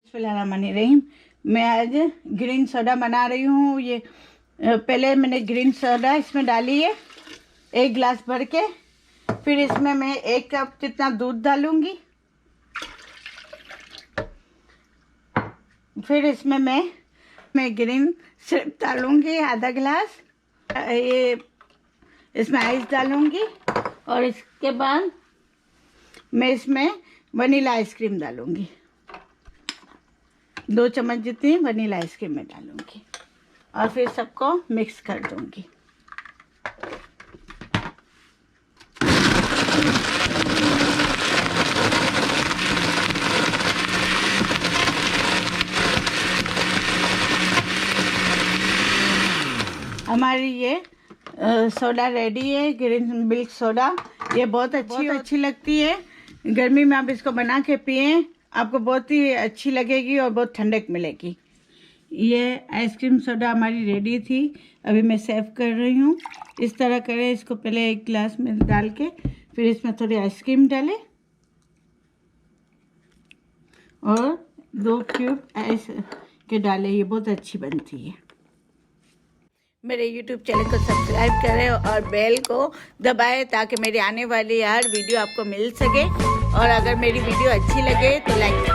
बिस्मिल्लाहिर्रहमानिर्रहीम। मैं आज ग्रीन सोडा बना रही हूँ। ये पहले मैंने ग्रीन सोडा इसमें डाली है 1 गिलास भर के। फिर इसमें मैं 1 कप जितना दूध डालूँगी। फिर इसमें मैं ग्रीन सिरप डालूँगी आधा गिलास। ये इसमें आइस डालूँगी और इसके बाद मैं इसमें वनीला आइसक्रीम डालूँगी। 2 चम्मच जितनी वनीला आइसक्रीम में डालूँगी और फिर सबको मिक्स कर दूँगी। हमारी ये सोडा रेडी है, ग्रीन मिल्क सोडा। ये बहुत अच्छी लगती है। गर्मी में आप इसको बना के पिएं, आपको बहुत ही अच्छी लगेगी और बहुत ठंडक मिलेगी। ये आइसक्रीम सोडा हमारी रेडी थी, अभी मैं सर्व कर रही हूँ। इस तरह करें, इसको पहले 1 गिलास में डाल के फिर इसमें थोड़ी आइसक्रीम डालें और 2 क्यूब आइस के डालें। ये बहुत अच्छी बनती है। मेरे YouTube चैनल को सब्सक्राइब करें और बेल को दबाएं ताकि मेरी आने वाली हर वीडियो आपको मिल सके। और अगर मेरी वीडियो अच्छी लगे तो लाइक